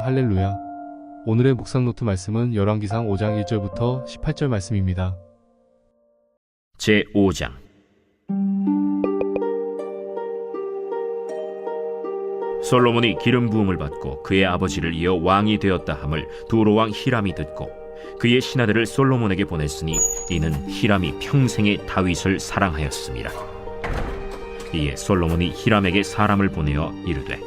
할렐루야. 오늘의 묵상 노트 말씀은 열왕기상 5장 1절부터 18절 말씀입니다. 제5장. 솔로몬이 기름 부음을 받고 그의 아버지를 이어 왕이 되었다 함을 두로왕 히람이 듣고 그의 신하들을 솔로몬에게 보냈으니 이는 히람이 평생에 다윗을 사랑하였습니다. 이에 솔로몬이 히람에게 사람을 보내어 이르되,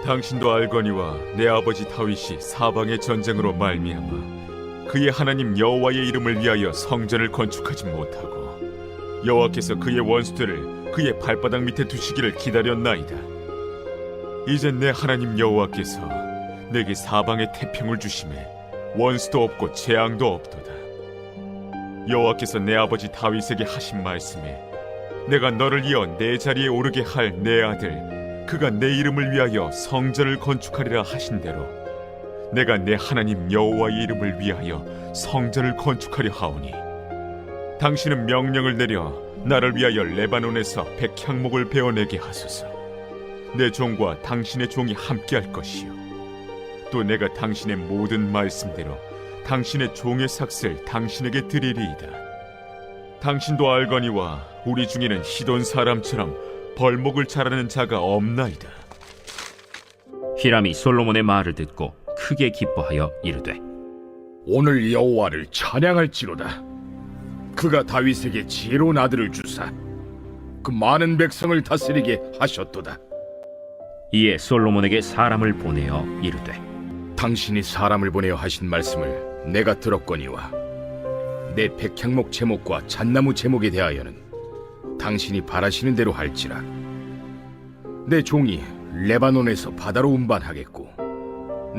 당신도 알거니와 내 아버지 다윗이 사방의 전쟁으로 말미암아 그의 하나님 여호와의 이름을 위하여 성전을 건축하지 못하고 여호와께서 그의 원수들을 그의 발바닥 밑에 두시기를 기다렸나이다. 이제 내 하나님 여호와께서 내게 사방의 태평을 주심에 원수도 없고 재앙도 없도다. 여호와께서 내 아버지 다윗에게 하신 말씀에 내가 너를 이어 내 자리에 오르게 할 내 아들 그가 내 이름을 위하여 성전을 건축하리라 하신 대로 내가 내 하나님 여호와의 이름을 위하여 성전을 건축하려 하오니 당신은 명령을 내려 나를 위하여 레바논에서 백향목을 베어내게 하소서. 내 종과 당신의 종이 함께할 것이요 또 내가 당신의 모든 말씀대로 당신의 종의 삭슬 당신에게 드리리이다. 당신도 알거니와 우리 중에는 시돈 사람처럼 벌목을 잘하는 자가 없나이다. 히람이 솔로몬의 말을 듣고 크게 기뻐하여 이르되, 오늘 여호와를 찬양할지로다. 그가 다윗에게 지혜로운 아들을 주사 그 많은 백성을 다스리게 하셨도다. 이에 솔로몬에게 사람을 보내어 이르되, 당신이 사람을 보내어 하신 말씀을 내가 들었거니와 내 백향목 제목과 잣나무 제목에 대하여는 당신이 바라시는 대로 할지라. 내 종이 레바논에서 바다로 운반하겠고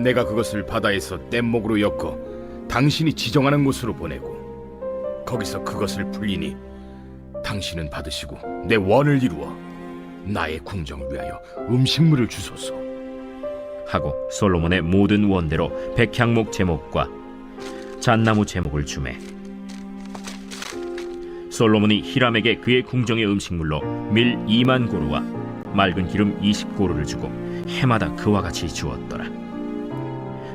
내가 그것을 바다에서 뗏목으로 엮어 당신이 지정하는 곳으로 보내고 거기서 그것을 풀리니 당신은 받으시고 내 원을 이루어 나의 궁정을 위하여 음식물을 주소서 하고 솔로몬의 모든 원대로 백향목 제목과 잣나무 제목을 주매 솔로몬이 히람에게 그의 궁정의 음식물로 밀 2만 고루와 맑은 기름 20고루를 주고 해마다 그와 같이 주었더라.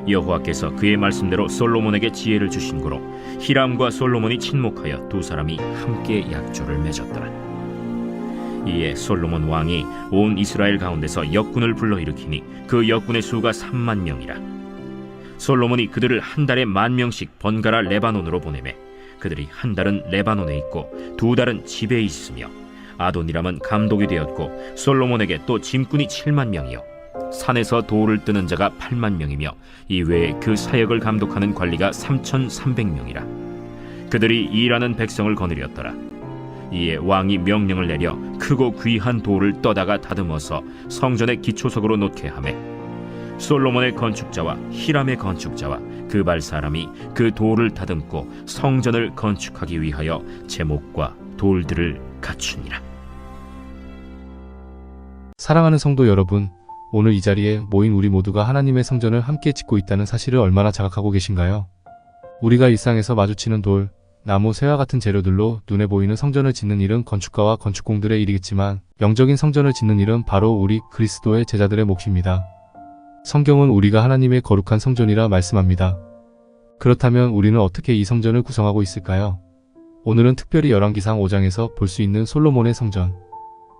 여호와께서 그의 말씀대로 솔로몬에게 지혜를 주신 고로 히람과 솔로몬이 친목하여 두 사람이 함께 약조를 맺었더라. 이에 솔로몬 왕이 온 이스라엘 가운데서 역군을 불러일으키니 그 역군의 수가 3만 명이라. 솔로몬이 그들을 한 달에 10,000명씩 번갈아 레바논으로 보내매 그들이 한 달은 레바논에 있고 두 달은 집에 있으며 아도니람은 감독이 되었고 솔로몬에게 또 짐꾼이 7만 명이요 산에서 돌을 뜨는 자가 8만 명이며 이외에 그 사역을 감독하는 관리가 3,300명이라. 그들이 일하는 백성을 거느렸더라. 이에 왕이 명령을 내려 크고 귀한 돌을 떠다가 다듬어서 성전의 기초석으로 놓게 하매 솔로몬의 건축자와 히람의 건축자와 그 발 사람이 그 돌을 다듬고 성전을 건축하기 위하여 제목과 돌들을 갖추니라. 사랑하는 성도 여러분, 오늘 이 자리에 모인 우리 모두가 하나님의 성전을 함께 짓고 있다는 사실을 얼마나 자각하고 계신가요? 우리가 일상에서 마주치는 돌, 나무, 새와 같은 재료들로 눈에 보이는 성전을 짓는 일은 건축가와 건축공들의 일이겠지만 영적인 성전을 짓는 일은 바로 우리 그리스도의 제자들의 몫입니다. 성경은 우리가 하나님의 거룩한 성전이라 말씀합니다. 그렇다면 우리는 어떻게 이 성전을 구성하고 있을까요? 오늘은 특별히 열왕기상 5장에서 볼 수 있는 솔로몬의 성전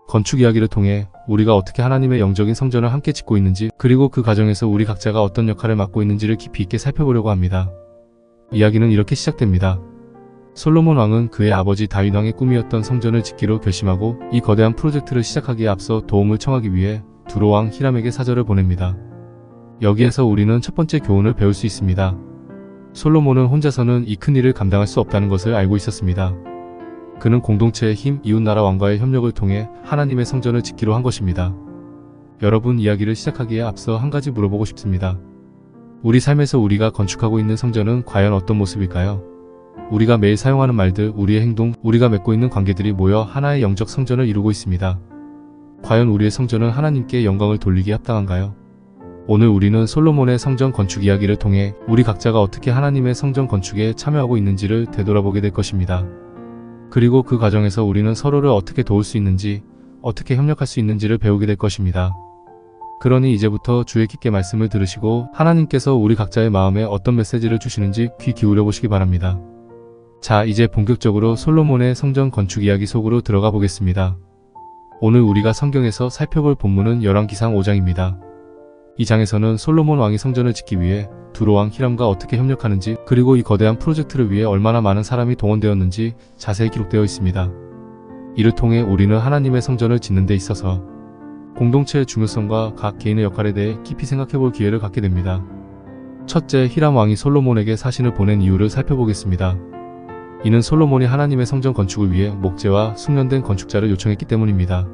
건축 이야기를 통해 우리가 어떻게 하나님의 영적인 성전을 함께 짓고 있는지 그리고 그 과정에서 우리 각자가 어떤 역할을 맡고 있는지를 깊이 있게 살펴보려고 합니다. 이야기는 이렇게 시작됩니다. 솔로몬 왕은 그의 아버지 다윗 왕의 꿈이었던 성전을 짓기로 결심하고 이 거대한 프로젝트를 시작하기에 앞서 도움을 청하기 위해 두로 왕 히람에게 사절을 보냅니다. 여기에서 우리는 첫 번째 교훈을 배울 수 있습니다. 솔로몬은 혼자서는 이 큰 일을 감당할 수 없다는 것을 알고 있었습니다. 그는 공동체의 힘, 이웃나라 왕과의 협력을 통해 하나님의 성전을 짓기로 한 것입니다. 여러분, 이야기를 시작하기에 앞서 한 가지 물어보고 싶습니다. 우리 삶에서 우리가 건축하고 있는 성전은 과연 어떤 모습일까요? 우리가 매일 사용하는 말들, 우리의 행동, 우리가 맺고 있는 관계들이 모여 하나의 영적 성전을 이루고 있습니다. 과연 우리의 성전은 하나님께 영광을 돌리기에 합당한가요? 오늘 우리는 솔로몬의 성전 건축 이야기를 통해 우리 각자가 어떻게 하나님의 성전 건축에 참여하고 있는지를 되돌아보게 될 것입니다. 그리고 그 과정에서 우리는 서로를 어떻게 도울 수 있는지, 어떻게 협력할 수 있는지를 배우게 될 것입니다. 그러니 이제부터 주의 깊게 말씀을 들으시고 하나님께서 우리 각자의 마음에 어떤 메시지를 주시는지 귀 기울여 보시기 바랍니다. 자, 이제 본격적으로 솔로몬의 성전 건축 이야기 속으로 들어가 보겠습니다. 오늘 우리가 성경에서 살펴볼 본문은 열왕기상 5장입니다. 이 장에서는 솔로몬 왕이 성전을 짓기 위해 두로 왕 히람과 어떻게 협력하는지, 그리고 이 거대한 프로젝트를 위해 얼마나 많은 사람이 동원되었는지 자세히 기록되어 있습니다. 이를 통해 우리는 하나님의 성전을 짓는 데 있어서 공동체의 중요성과 각 개인의 역할에 대해 깊이 생각해 볼 기회를 갖게 됩니다. 첫째, 히람 왕이 솔로몬에게 사신을 보낸 이유를 살펴보겠습니다. 이는 솔로몬이 하나님의 성전 건축을 위해 목재와 숙련된 건축자를 요청했기 때문입니다.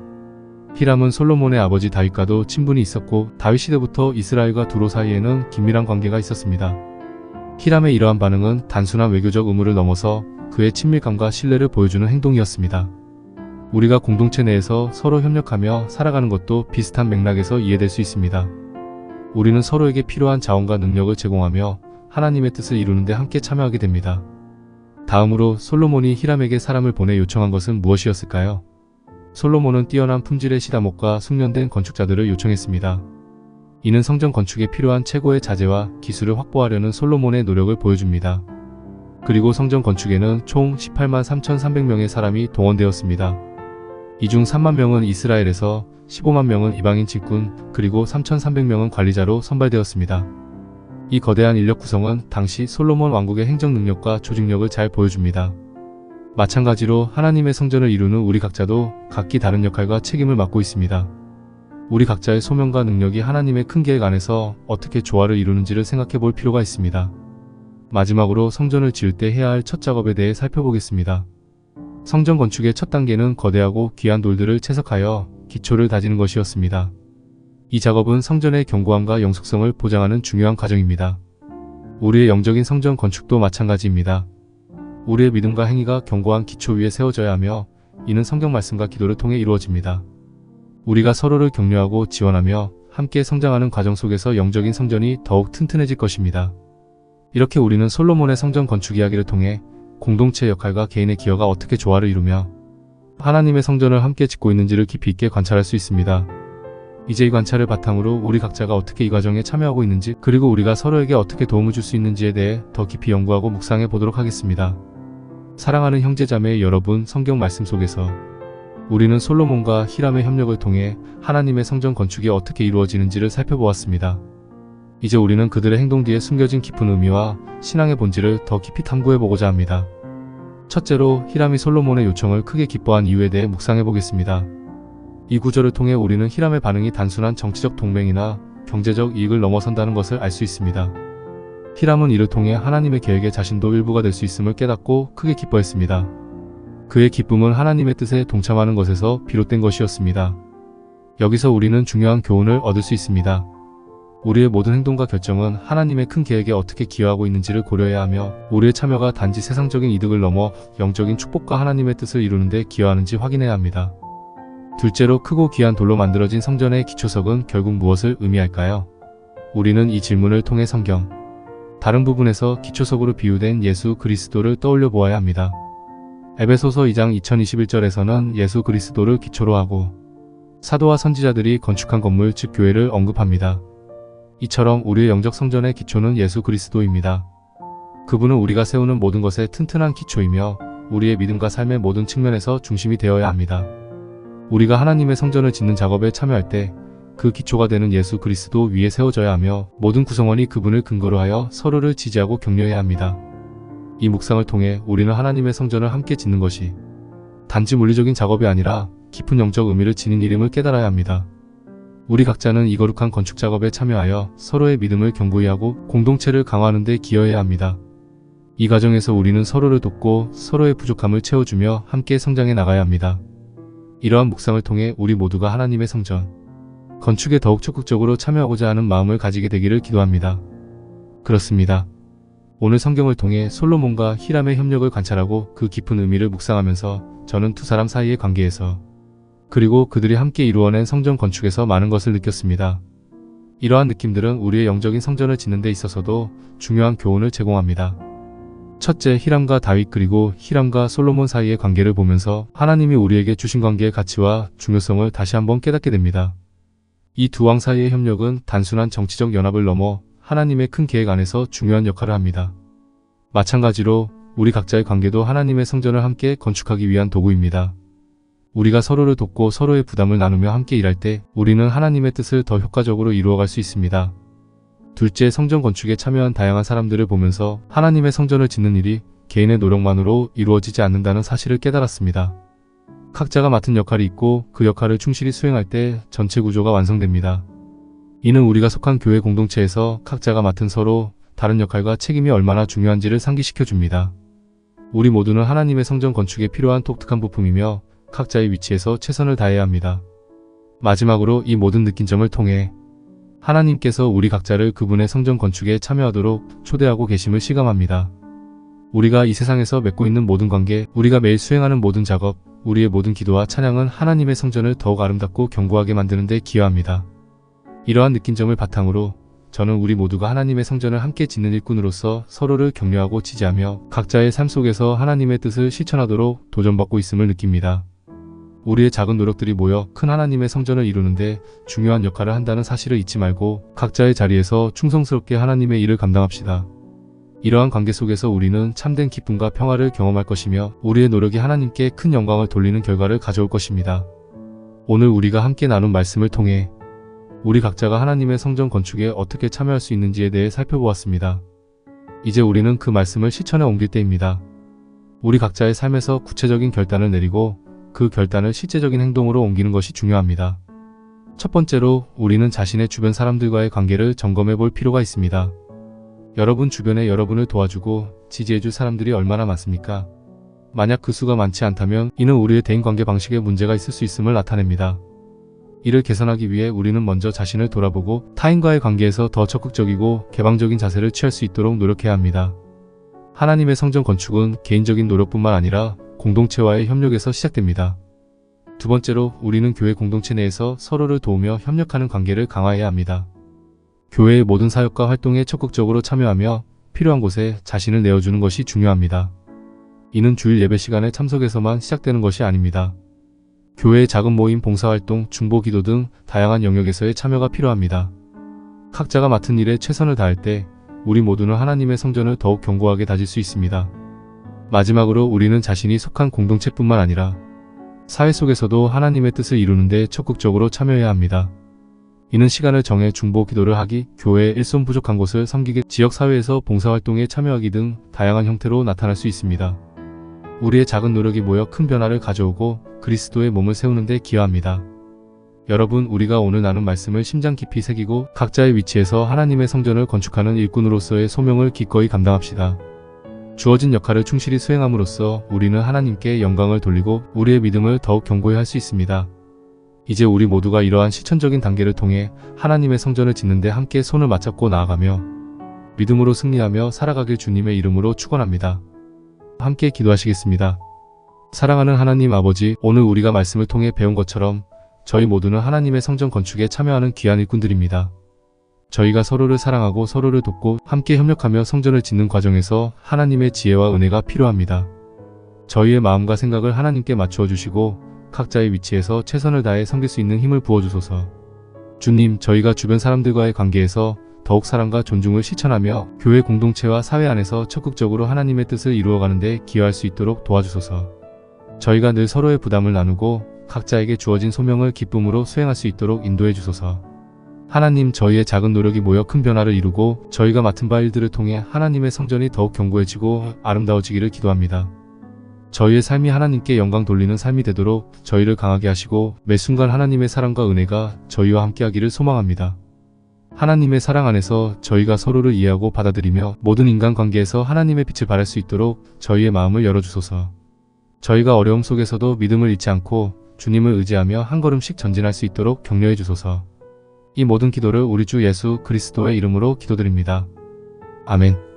히람은 솔로몬의 아버지 다윗과도 친분이 있었고 다윗 시대부터 이스라엘과 두로 사이에는 긴밀한 관계가 있었습니다. 히람의 이러한 반응은 단순한 외교적 의무를 넘어서 그의 친밀감과 신뢰를 보여주는 행동이었습니다. 우리가 공동체 내에서 서로 협력하며 살아가는 것도 비슷한 맥락에서 이해될 수 있습니다. 우리는 서로에게 필요한 자원과 능력을 제공하며 하나님의 뜻을 이루는 데 함께 참여하게 됩니다. 다음으로 솔로몬이 히람에게 사람을 보내 요청한 것은 무엇이었을까요? 솔로몬은 뛰어난 품질의 시다목과 숙련된 건축자들을 요청했습니다. 이는 성전 건축에 필요한 최고의 자재와 기술을 확보하려는 솔로몬의 노력을 보여줍니다. 그리고 성전 건축에는 총 18만 3,300명의 사람이 동원되었습니다. 이 중 3만 명은 이스라엘에서, 15만 명은 이방인 직군, 그리고 3,300명은 관리자로 선발되었습니다. 이 거대한 인력 구성은 당시 솔로몬 왕국의 행정 능력과 조직력을 잘 보여줍니다. 마찬가지로 하나님의 성전을 이루는 우리 각자도 각기 다른 역할과 책임을 맡고 있습니다. 우리 각자의 소명과 능력이 하나님의 큰 계획 안에서 어떻게 조화를 이루는지를 생각해 볼 필요가 있습니다. 마지막으로 성전을 지을 때 해야 할 첫 작업에 대해 살펴보겠습니다. 성전 건축의 첫 단계는 거대하고 귀한 돌들을 채석하여 기초를 다지는 것이었습니다. 이 작업은 성전의 견고함과 영속성을 보장하는 중요한 과정입니다. 우리의 영적인 성전 건축도 마찬가지입니다. 우리의 믿음과 행위가 견고한 기초 위에 세워져야 하며 이는 성경 말씀과 기도를 통해 이루어집니다. 우리가 서로를 격려하고 지원하며 함께 성장하는 과정 속에서 영적인 성전이 더욱 튼튼해질 것입니다. 이렇게 우리는 솔로몬의 성전 건축 이야기를 통해 공동체의 역할과 개인의 기여가 어떻게 조화를 이루며 하나님의 성전을 함께 짓고 있는지를 깊이 있게 관찰할 수 있습니다. 이제 이 관찰을 바탕으로 우리 각자가 어떻게 이 과정에 참여하고 있는지, 그리고 우리가 서로에게 어떻게 도움을 줄 수 있는지에 대해 더 깊이 연구하고 묵상해 보도록 하겠습니다. 사랑하는 형제자매 여러분, 성경 말씀 속에서 우리는 솔로몬과 히람의 협력을 통해 하나님의 성전 건축이 어떻게 이루어지는지를 살펴보았습니다. 이제 우리는 그들의 행동 뒤에 숨겨진 깊은 의미와 신앙의 본질을 더 깊이 탐구해 보고자 합니다. 첫째로, 히람이 솔로몬의 요청을 크게 기뻐한 이유에 대해 묵상해 보겠습니다. 이 구절을 통해 우리는 히람의 반응이 단순한 정치적 동맹이나 경제적 이익을 넘어선다는 것을 알 수 있습니다. 히람은 이를 통해 하나님의 계획에 자신도 일부가 될 수 있음을 깨닫고 크게 기뻐했습니다. 그의 기쁨은 하나님의 뜻에 동참하는 것에서 비롯된 것이었습니다. 여기서 우리는 중요한 교훈을 얻을 수 있습니다. 우리의 모든 행동과 결정은 하나님의 큰 계획에 어떻게 기여하고 있는지를 고려해야 하며 우리의 참여가 단지 세상적인 이득을 넘어 영적인 축복과 하나님의 뜻을 이루는 데 기여하는지 확인해야 합니다. 둘째로, 크고 귀한 돌로 만들어진 성전의 기초석은 결국 무엇을 의미할까요? 우리는 이 질문을 통해 성경 다른 부분에서 기초석으로 비유된 예수 그리스도를 떠올려 보아야 합니다. 에베소서 2장 2021절에서는 예수 그리스도를 기초로 하고 사도와 선지자들이 건축한 건물 즉 교회를 언급합니다. 이처럼 우리의 영적 성전의 기초는 예수 그리스도입니다. 그분은 우리가 세우는 모든 것의 튼튼한 기초이며 우리의 믿음과 삶의 모든 측면에서 중심이 되어야 합니다. 우리가 하나님의 성전을 짓는 작업에 참여할 때 그 기초가 되는 예수 그리스도 위에 세워져야 하며 모든 구성원이 그분을 근거로 하여 서로를 지지하고 격려해야 합니다. 이 묵상을 통해 우리는 하나님의 성전을 함께 짓는 것이 단지 물리적인 작업이 아니라 깊은 영적 의미를 지닌 일임을 깨달아야 합니다. 우리 각자는 이 거룩한 건축 작업에 참여하여 서로의 믿음을 견고히 하고 공동체를 강화하는 데 기여해야 합니다. 이 과정에서 우리는 서로를 돕고 서로의 부족함을 채워주며 함께 성장해 나가야 합니다. 이러한 묵상을 통해 우리 모두가 하나님의 성전 건축에 더욱 적극적으로 참여하고자 하는 마음을 가지게 되기를 기도합니다. 그렇습니다. 오늘 성경을 통해 솔로몬과 히람의 협력을 관찰하고 그 깊은 의미를 묵상하면서 저는 두 사람 사이의 관계에서 그리고 그들이 함께 이루어낸 성전 건축에서 많은 것을 느꼈습니다. 이러한 느낌들은 우리의 영적인 성전을 짓는 데 있어서도 중요한 교훈을 제공합니다. 첫째, 히람과 다윗 그리고 히람과 솔로몬 사이의 관계를 보면서 하나님이 우리에게 주신 관계의 가치와 중요성을 다시 한번 깨닫게 됩니다. 이 두 왕 사이의 협력은 단순한 정치적 연합을 넘어 하나님의 큰 계획 안에서 중요한 역할을 합니다. 마찬가지로 우리 각자의 관계도 하나님의 성전을 함께 건축하기 위한 도구입니다. 우리가 서로를 돕고 서로의 부담을 나누며 함께 일할 때 우리는 하나님의 뜻을 더 효과적으로 이루어갈 수 있습니다. 둘째, 성전 건축에 참여한 다양한 사람들을 보면서 하나님의 성전을 짓는 일이 개인의 노력만으로 이루어지지 않는다는 사실을 깨달았습니다. 각자가 맡은 역할이 있고 그 역할을 충실히 수행할 때 전체 구조가 완성됩니다. 이는 우리가 속한 교회 공동체에서 각자가 맡은 서로 다른 역할과 책임이 얼마나 중요한지를 상기시켜 줍니다. 우리 모두는 하나님의 성전 건축에 필요한 독특한 부품이며 각자의 위치에서 최선을 다해야 합니다. 마지막으로 이 모든 느낀 점을 통해 하나님께서 우리 각자를 그분의 성전 건축에 참여하도록 초대하고 계심을 실감합니다. 우리가 이 세상에서 맺고 있는 모든 관계, 우리가 매일 수행하는 모든 작업, 우리의 모든 기도와 찬양은 하나님의 성전을 더욱 아름답고 견고하게 만드는 데 기여합니다. 이러한 느낀 점을 바탕으로 저는 우리 모두가 하나님의 성전을 함께 짓는 일꾼으로서 서로를 격려하고 지지하며 각자의 삶 속에서 하나님의 뜻을 실천하도록 도전받고 있음을 느낍니다. 우리의 작은 노력들이 모여 큰 하나님의 성전을 이루는데 중요한 역할을 한다는 사실을 잊지 말고 각자의 자리에서 충성스럽게 하나님의 일을 감당합시다. 이러한 관계 속에서 우리는 참된 기쁨과 평화를 경험할 것이며 우리의 노력이 하나님께 큰 영광을 돌리는 결과를 가져올 것입니다. 오늘 우리가 함께 나눈 말씀을 통해 우리 각자가 하나님의 성전 건축에 어떻게 참여할 수 있는지에 대해 살펴보았습니다. 이제 우리는 그 말씀을 실천에 옮길 때입니다. 우리 각자의 삶에서 구체적인 결단을 내리고 그 결단을 실제적인 행동으로 옮기는 것이 중요합니다. 첫 번째로 우리는 자신의 주변 사람들과의 관계를 점검해 볼 필요가 있습니다. 여러분 주변에 여러분을 도와주고 지지해줄 사람들이 얼마나 많습니까? 만약 그 수가 많지 않다면 이는 우리의 대인관계 방식에 문제가 있을 수 있음을 나타냅니다. 이를 개선하기 위해 우리는 먼저 자신을 돌아보고 타인과의 관계에서 더 적극적이고 개방적인 자세를 취할 수 있도록 노력해야 합니다. 하나님의 성전 건축은 개인적인 노력뿐만 아니라 공동체와의 협력에서 시작됩니다. 두 번째로 우리는 교회 공동체 내에서 서로를 도우며 협력하는 관계를 강화해야 합니다. 교회의 모든 사역과 활동에 적극적으로 참여하며 필요한 곳에 자신을 내어주는 것이 중요합니다. 이는 주일 예배 시간에 참석해서만 시작되는 것이 아닙니다. 교회의 작은 모임, 봉사활동, 중보기도 등 다양한 영역에서의 참여가 필요합니다. 각자가 맡은 일에 최선을 다할 때 우리 모두는 하나님의 성전을 더욱 견고하게 다질 수 있습니다. 마지막으로 우리는 자신이 속한 공동체뿐만 아니라 사회 속에서도 하나님의 뜻을 이루는 데 적극적으로 참여해야 합니다. 이는 시간을 정해 중보 기도를 하기, 교회의 일손 부족한 곳을 섬기기, 지역사회에서 봉사활동에 참여하기 등 다양한 형태로 나타날 수 있습니다. 우리의 작은 노력이 모여 큰 변화를 가져오고 그리스도의 몸을 세우는 데 기여합니다. 여러분, 우리가 오늘 나눈 말씀을 심장 깊이 새기고 각자의 위치에서 하나님의 성전을 건축하는 일꾼으로서의 소명을 기꺼이 감당합시다. 주어진 역할을 충실히 수행함으로써 우리는 하나님께 영광을 돌리고 우리의 믿음을 더욱 견고히 할 수 있습니다. 이제 우리 모두가 이러한 실천적인 단계를 통해 하나님의 성전을 짓는 데 함께 손을 맞잡고 나아가며 믿음으로 승리하며 살아가길 주님의 이름으로 축원합니다. 함께 기도하시겠습니다. 사랑하는 하나님 아버지, 오늘 우리가 말씀을 통해 배운 것처럼 저희 모두는 하나님의 성전 건축에 참여하는 귀한 일꾼들입니다. 저희가 서로를 사랑하고 서로를 돕고 함께 협력하며 성전을 짓는 과정에서 하나님의 지혜와 은혜가 필요합니다. 저희의 마음과 생각을 하나님께 맞추어 주시고 각자의 위치에서 최선을 다해 섬길 수 있는 힘을 부어주소서. 주님, 저희가 주변 사람들과의 관계에서 더욱 사랑과 존중을 실천하며 교회 공동체와 사회 안에서 적극적으로 하나님의 뜻을 이루어가는 데 기여할 수 있도록 도와주소서. 저희가 늘 서로의 부담을 나누고 각자에게 주어진 소명을 기쁨으로 수행할 수 있도록 인도해 주소서. 하나님, 저희의 작은 노력이 모여 큰 변화를 이루고 저희가 맡은 바 일들을 통해 하나님의 성전이 더욱 견고해지고 아름다워지기를 기도합니다. 저희의 삶이 하나님께 영광 돌리는 삶이 되도록 저희를 강하게 하시고 매 순간 하나님의 사랑과 은혜가 저희와 함께하기를 소망합니다. 하나님의 사랑 안에서 저희가 서로를 이해하고 받아들이며 모든 인간관계에서 하나님의 빛을 발할 수 있도록 저희의 마음을 열어주소서. 저희가 어려움 속에서도 믿음을 잃지 않고 주님을 의지하며 한 걸음씩 전진할 수 있도록 격려해 주소서. 이 모든 기도를 우리 주 예수 그리스도의 이름으로 기도드립니다. 아멘.